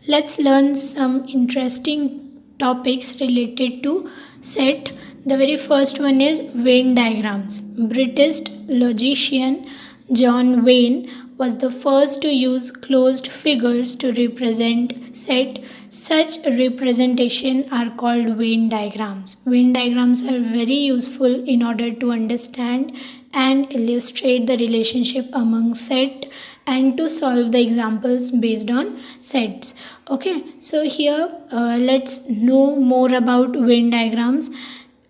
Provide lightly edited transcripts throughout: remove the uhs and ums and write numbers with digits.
let's learn some interesting topics related to set. The very first one is Venn diagrams. British logician John Venn was the first to use closed figures to represent set. Such representation are called Venn diagrams. Venn diagrams are very useful in order to understand and illustrate the relationship among set and to solve the examples based on sets. Okay, so here let's know more about Venn diagrams.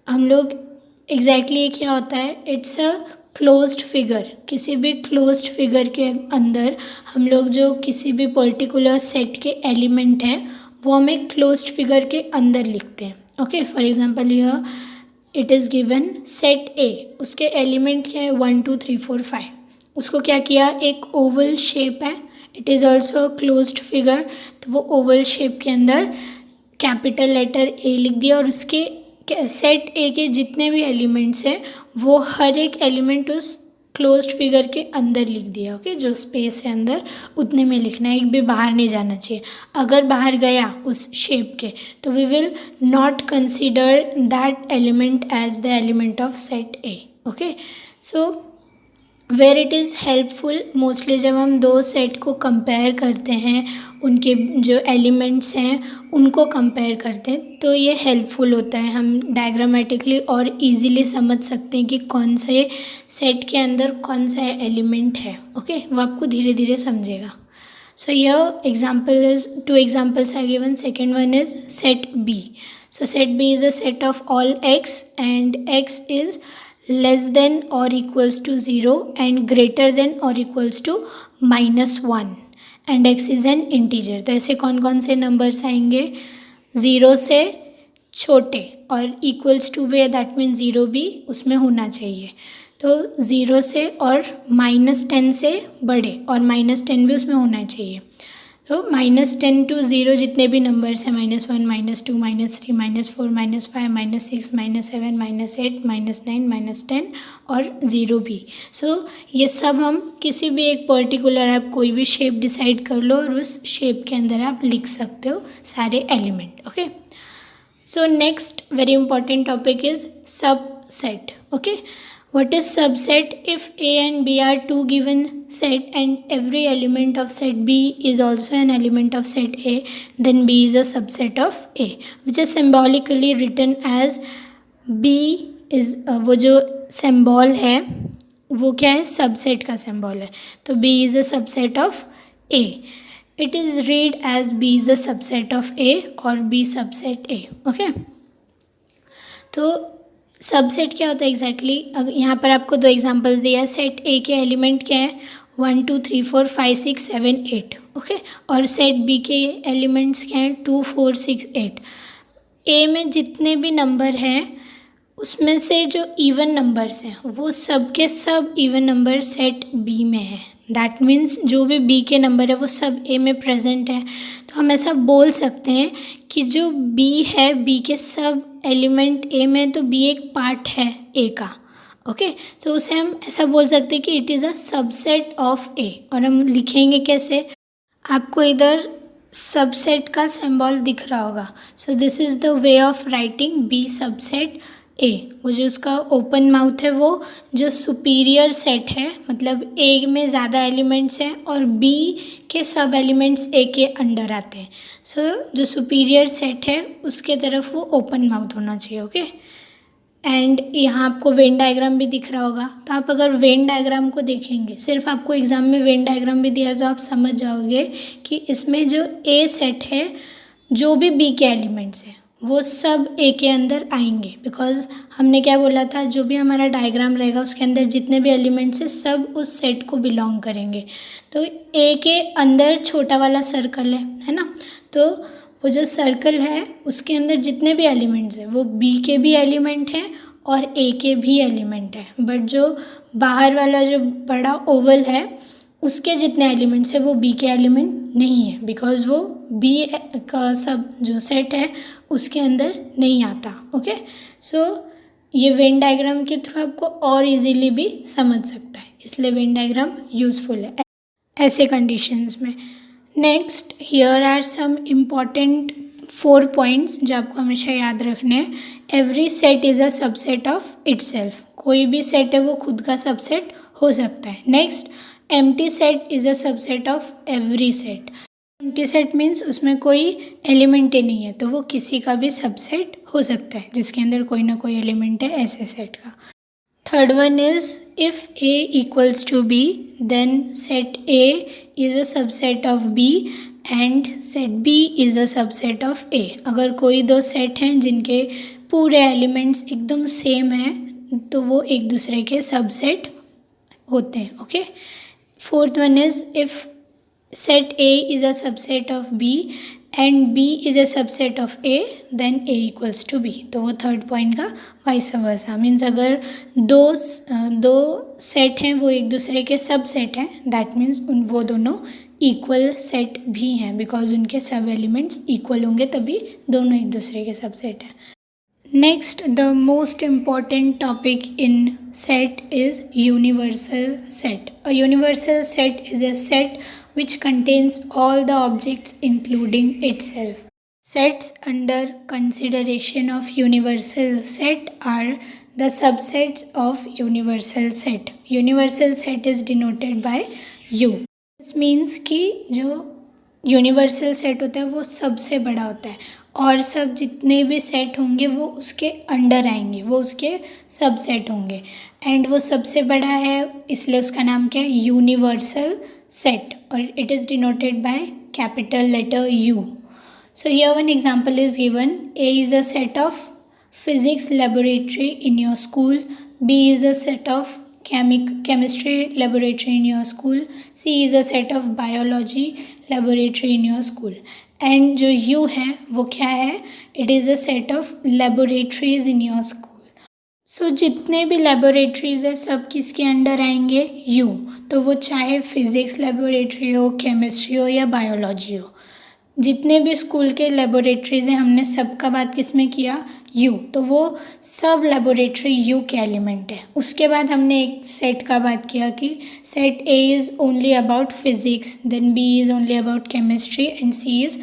हम लोग exactly क्या होता है, it's a closed figure. किसी भी closed figure के अंदर हम लोग जो किसी भी पर्टिकुलर सेट के एलिमेंट हैं वो हम एक क्लोज्ड फिगर के अंदर लिखते हैं. ओके, फॉर एग्जांपल यह इट इज़ गिवन सेट ए, उसके एलिमेंट क्या है 1 2 3 4 5. उसको क्या किया, एक ओवल शेप है, it is also closed figure, तो वो ओवल शेप के अंदर कैपिटल लेटर ए लिख दिया और उसके सेट ए के जितने भी एलिमेंट्स हैं वो हर एक एलिमेंट उस क्लोज्ड फिगर के अंदर लिख दिया. ओके, जो स्पेस है अंदर उतने में लिखना है, एक भी बाहर नहीं जाना चाहिए. अगर बाहर गया उस शेप के तो we will not consider that element as the element of set A. Okay, so where it is helpful, mostly जब हम दो सेट को कंपेयर करते हैं, उनके जो एलिमेंट्स हैं उनको कंपेयर करते हैं, तो ये हेल्पफुल होता है. हम डायग्रामेटिकली और इजीली समझ सकते हैं कि कौन से सेट के अंदर कौन सा एलिमेंट है. ओके, वो आपको धीरे धीरे समझेगा. So your example is, two examples are given. Second one is set B. So set B is a set of all x and x is less than or equals to 0 and greater than or equals to -1 and x is an integer. तो ऐसे कौन कौन से numbers आएंगे, 0 से छोटे और equals to भी, दैट मीन 0 भी उसमें होना चाहिए. तो 0 से और -10 से बड़े और -10 भी उसमें होना चाहिए. तो -10 to 0 जितने भी नंबर्स हैं, -1 -2 -3 -4 -5 -6 -7 -8 -9 -10 और 0 भी. सो ये सब हम किसी भी एक पर्टिकुलर, आप कोई भी शेप डिसाइड कर लो और उस शेप के अंदर आप लिख सकते हो सारे element. Okay, so next very important topic is subset. Okay, what is subset? If A and B are two given set and every element of set B is also an element of set A, then B is a subset of A, which is symbolically written as B is वो जो symbol है वो क्या है, subset का symbol है. तो B is a subset of A. It is read as B is a subset of A or B subset A. Okay, तो सबसेट क्या होता है एग्जैक्टली. यहाँ पर आपको दो एग्जांपल्स दिया है. सेट ए के एलिमेंट क्या है 1 2 3 4 5 6 7 8. ओके, और सेट बी के एलिमेंट्स क्या हैं 2 4 6 8. ए में जितने भी नंबर हैं उसमें से जो इवन नंबर्स हैं वो सब के सब इवन नंबर सेट बी में है. दैट मीन्स जो भी बी के नंबर है वो सब ए में प्रेजेंट है. तो हम ऐसा बोल सकते हैं कि जो बी है, बी के सब एलिमेंट ए में, तो बी एक पार्ट है ए का. ओके, तो उसे हम ऐसा बोल सकते हैं कि it is a subset of A. और हम लिखेंगे कैसे, आपको इधर सबसेट का सिंबल दिख रहा होगा. So this is the way of writing B subset A. वो जो उसका ओपन माउथ है वो जो सुपीरियर सेट है, मतलब ए में ज़्यादा एलिमेंट्स हैं और बी के सब एलिमेंट्स ए के अंडर आते हैं. सो जो सुपीरियर सेट है उसके तरफ वो ओपन माउथ होना चाहिए. ओके, एंड यहाँ आपको वेन डायग्राम भी दिख रहा होगा. तो आप अगर वेन डायग्राम को देखेंगे, सिर्फ आपको एग्जाम में वेन डायग्राम भी दिया तो आप समझ जाओगे कि इसमें जो ए सेट है, जो भी बी के एलिमेंट्स हैं वो सब ए के अंदर आएंगे. बिकॉज हमने क्या बोला था, जो भी हमारा डायग्राम रहेगा उसके अंदर जितने भी एलिमेंट्स हैं सब उस सेट को बिलोंग करेंगे. तो ए के अंदर छोटा वाला सर्कल है ना, तो वो जो सर्कल है उसके अंदर जितने भी एलिमेंट्स हैं वो बी के भी एलिमेंट हैं और ए के भी एलिमेंट हैं. बट जो बाहर वाला जो बड़ा ओवल है उसके जितने एलिमेंट्स हैं वो बी के एलिमेंट नहीं है, बिकॉज वो बी का सब जो सेट है उसके अंदर नहीं आता. ओके, सो ये वेन डायग्राम के थ्रू आपको और इजीली भी समझ सकता है, इसलिए वेन डायग्राम यूज़फुल है ऐसे कंडीशंस में. Next here are some important 4 points जो आपको हमेशा याद रखने हैं. Every set is a subset of itself. कोई भी सेट है वो खुद का सबसेट हो सकता है. Next, empty set is a subset of every set. Empty set means उसमें कोई एलिमेंट ही नहीं है, तो वो किसी का भी सबसेट हो सकता है जिसके अंदर कोई ना कोई एलिमेंट है ऐसे सेट का. Third one is if A equals to B then set A is a subset of B and set B is a subset of A. अगर कोई दो सेट हैं जिनके पूरे एलिमेंट्स एकदम सेम हैं तो वो एक दूसरे के सबसेट होते हैं. Okay. Fourth one is if set A is a subset of B and B is a subset of A then A equals to B. तो वो थर्ड पॉइंट का वाइस वर्सा मीन्स अगर दो सेट हैं वो एक दूसरे के सब सेट हैं दैट मीन्स वो दोनों इक्वल सेट भी हैं बिकॉज उनके सब एलिमेंट्स इक्वल होंगे तभी दोनों एक दूसरे के सब सेट हैं. Next, the most important topic in set is universal set. A universal set is a set which contains all the objects including itself. Sets under consideration of universal set are the subsets of universal set. Universal set is denoted by U. This means कि जो universal set होता है वो सबसे बड़ा होता है और सब जितने भी सेट होंगे वो उसके अंडर आएंगे, वो उसके सब सेट होंगे एंड वो सबसे बड़ा है इसलिए उसका नाम क्या है यूनिवर्सल सेट और it is denoted by capital letter U. So here one example is given. A is a set of physics laboratory in your school. B is a set of chemistry laboratory in your school. C is a set of biology laboratory in your school. And जो U है वो क्या है? It is a set of laboratories in your school. So जितने भी laboratories है सब किसके अंडर आएंगे? U. तो वो चाहे फिजिक्स लेबोरेटरी हो, केमिस्ट्री हो या बायोलॉजी हो, जितने भी स्कूल के लेबोरेटरीज़ हैं हमने सबका बात किस में किया? U. तो वो सब लेबोरेटरी U के एलिमेंट है. उसके बाद हमने एक सेट का बात किया कि set A is only about physics, then B is only about chemistry and C is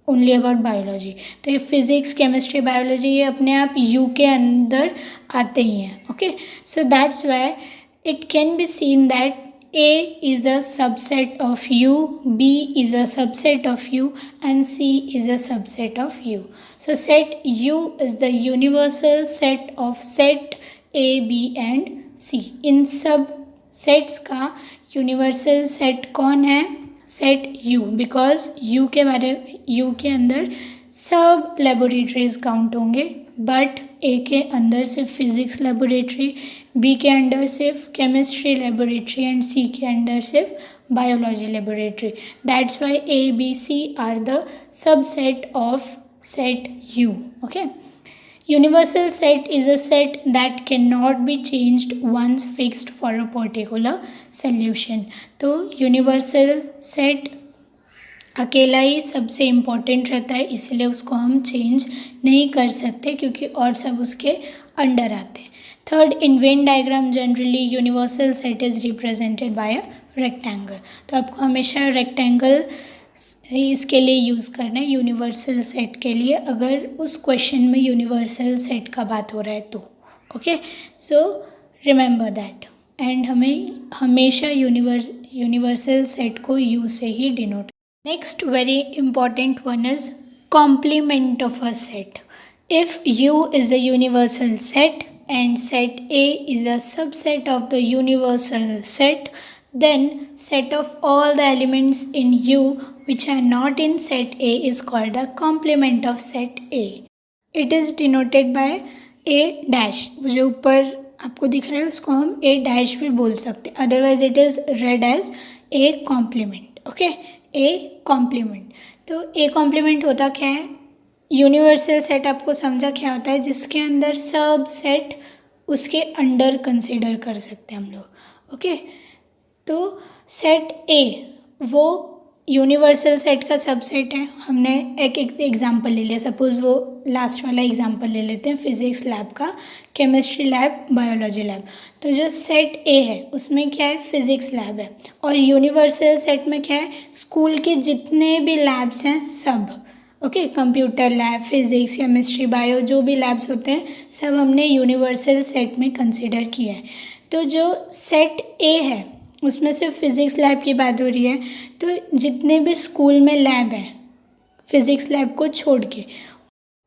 only about biology. तो ये फिज़िक्स, केमिस्ट्री, बायोलॉजी ये अपने आप U के अंदर आते ही हैं. Okay. So that's why it can be seen that A is a subset of U, B is a subset of U and C is a subset of U. So set U is the universal set of set A, B and C. इन सब sets का universal set कौन है? Set U. Because U के अंदर सब laboratories count होंगे but A के अंदर सिर्फ फिज़िक्स लेबोरेटरी, B के अंदर सिर्फ केमिस्ट्री लेबोरेटरी एंड C के अंदर सिर्फ biology laboratory. That's why A, B, C are the subset of set U. Okay. Universal set is a set that cannot be changed once fixed for a particular solution. तो universal set अकेला ही सबसे important रहता है इसलिए उसको हम change नहीं कर सकते क्योंकि और सब उसके अंडर आते हैं. Third, in Venn diagram generally universal set is represented by a rectangle. तो आपको हमेशा रेक्टेंगल इसके लिए यूज़ करना है यूनिवर्सल सेट के लिए अगर उस क्वेश्चन में यूनिवर्सल सेट का बात हो रहा है तो. Okay. So remember that and हमें हमेशा यूनिवर्सल सेट को यू से ही denote. Next very important one is complement of a set. If U is a universal set and set A is a subset of the universal set, then set of all the elements in U which are not in set A is called the complement of set A. It is denoted by A dash. वो जो ऊपर आपको दिख रहा है उसको हम A dash भी बोल सकते हैं. Otherwise it is read as A complement. Okay. A complement. तो A कॉम्प्लीमेंट होता क्या है? यूनिवर्सल सेट आपको समझा क्या होता है? जिसके अंदर सब सेट उसके अंडर कंसिडर कर सकते हैं हम लोग. ओके. तो सेट A वो यूनिवर्सल सेट का सबसेट है। हमने एक एग्जांपल ले लिया, सपोज़ वो लास्ट वाला एग्जांपल ले लेते हैं फिज़िक्स लैब का, केमिस्ट्री लैब, बायोलॉजी लैब। तो जो सेट ए है उसमें क्या है, फिज़िक्स लैब है, और यूनिवर्सल सेट में क्या है, स्कूल के जितने भी लैब्स हैं सब, okay, computer lab, physics, chemistry, bio, जो भी लैब्स होते हैं सब हमने यूनिवर्सल सेट में कंसिडर किया है। तो जो सेट ए है उसमें सिर्फ फिज़िक्स लैब की बात हो रही है, तो जितने भी स्कूल में लैब हैं फिज़िक्स लैब को छोड़ के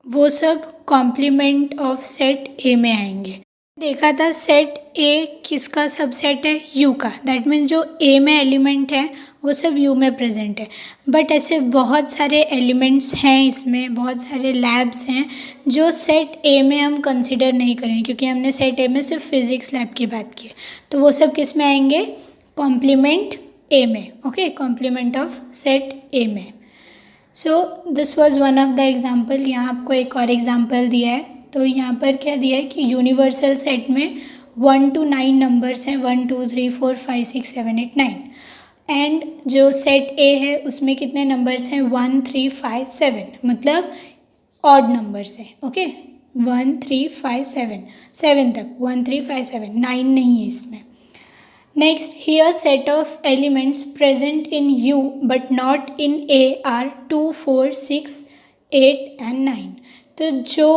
वो सब कॉम्प्लीमेंट ऑफ सेट ए में आएंगे। देखा था सेट ए किसका सबसेट है, यू का, दैट मीन्स जो ए में एलिमेंट है वो सब यू में प्रेजेंट है। बट ऐसे बहुत सारे एलिमेंट्स हैं इसमें, बहुत सारे लैब्स हैं जो सेट ए में हम कंसिडर नहीं करें, क्योंकि हमने सेट ए में सिर्फ फिज़िक्स लैब की बात की है। तो वो सब किस में आएंगे, कॉम्प्लीमेंट ए में, okay, complement of set A में। So this was one of the example. यहाँ आपको एक और एग्जांपल दिया है। तो यहाँ पर क्या दिया है कि यूनिवर्सल सेट में 1 to 9 नंबर्स हैं, 1 2 3 4 5 6 7 8 9, एंड जो सेट ए है उसमें कितने नंबर्स हैं, 1 3 5 7, मतलब ऑड नंबर्स हैं, ओके, 1 3 5 7, 7 तक, 1 3 5 7, 9 नहीं है इसमें। Next, here set of elements present in U but not in A are 2, 4, 6, 8 and 9. तो जो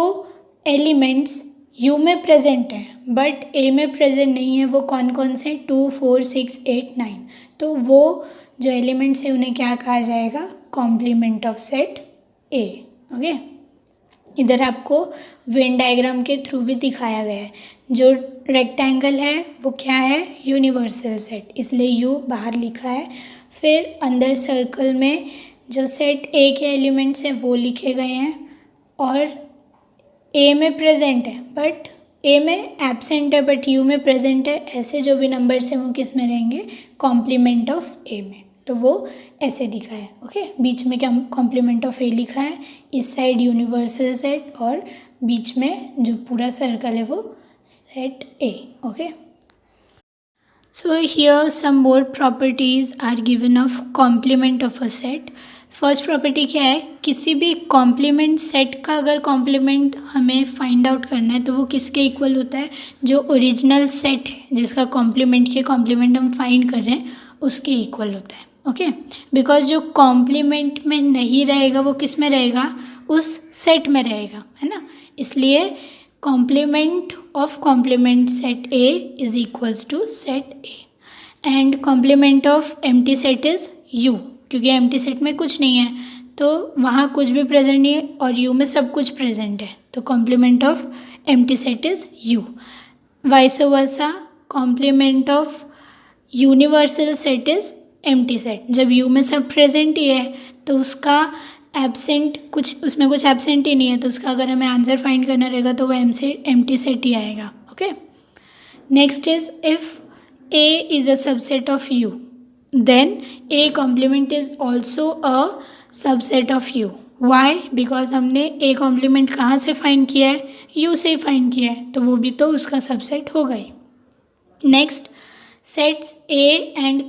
एलिमेंट्स U में प्रेजेंट हैं बट A में प्रेजेंट नहीं है वो कौन कौन से, 2 4 6 8 9। तो वो जो एलिमेंट्स हैं उन्हें क्या कहा जाएगा, complement of set A, okay. इधर आपको वेन डायग्राम के थ्रू भी दिखाया गया है। जो रेक्टेंगल है वो क्या है, यूनिवर्सल सेट, इसलिए यू बाहर लिखा है। फिर अंदर सर्कल में जो सेट ए के एलिमेंट्स हैं वो लिखे गए हैं, और ए में प्रेजेंट है बट ए में एब्सेंट है बट यू में प्रेजेंट है, ऐसे जो भी नंबर्स हैं वो किस में रहेंगे, कॉम्प्लीमेंट ऑफ ए में। तो वो ऐसे दिखा है, ओके, बीच में क्या कॉम्प्लीमेंट ऑफ ए लिखा है, इस साइड यूनिवर्सल सेट, और बीच में जो पूरा सर्कल है वो set A, okay. So here some more properties are given of complement of a set. First property क्या है, किसी भी कॉम्प्लीमेंट सेट का अगर कॉम्प्लीमेंट हमें फाइंड आउट करना है तो वो किसके इक्वल होता है, जो ओरिजिनल सेट है जिसका कॉम्प्लीमेंट के कॉम्प्लीमेंट हम फाइंड कर रहे हैं उसके इक्वल होता है, ओके। बिकॉज जो कॉम्प्लीमेंट में नहीं रहेगा वो किस में रहेगा, उस सेट में रहेगा, है ना। इसलिए complement of complement set A is equals to set A, and complement of empty set is U, क्योंकि एम्प्टी सेट में कुछ नहीं है तो वहाँ कुछ भी प्रेजेंट नहीं है, और यू में सब कुछ प्रेजेंट है, तो complement of empty set is U. Vice versa, complement of universal set is empty set. जब यू में सब प्रेजेंट ही है तो उसका एब्सेंट कुछ, उसमें कुछ एब्सेंट ही नहीं है, तो उसका अगर हमें आंसर फाइंड करना रहेगा तो वो एम्प्टी सेट ही आएगा, okay. Next is if A is a subset of U then A complement is also a subset of U. Why, because हमने ए कॉम्प्लीमेंट कहाँ से फाइंड किया है, यू से फाइंड किया है, तो वो भी तो उसका सबसेट होगा ही। Next, sets A and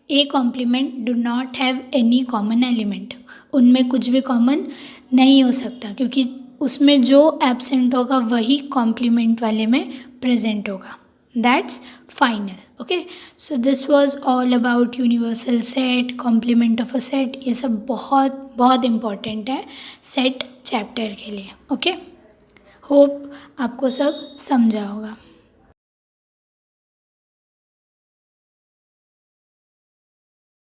A complement do not have any common element. उनमें कुछ भी कॉमन नहीं हो सकता, क्योंकि उसमें जो एब्सेंट होगा वही कॉम्प्लीमेंट वाले में प्रेजेंट होगा। That's final, okay. So this was all about universal set, complement of a set. ये सब बहुत बहुत इम्पॉर्टेंट है सेट चैप्टर के लिए, ओके। होप आपको सब समझा होगा।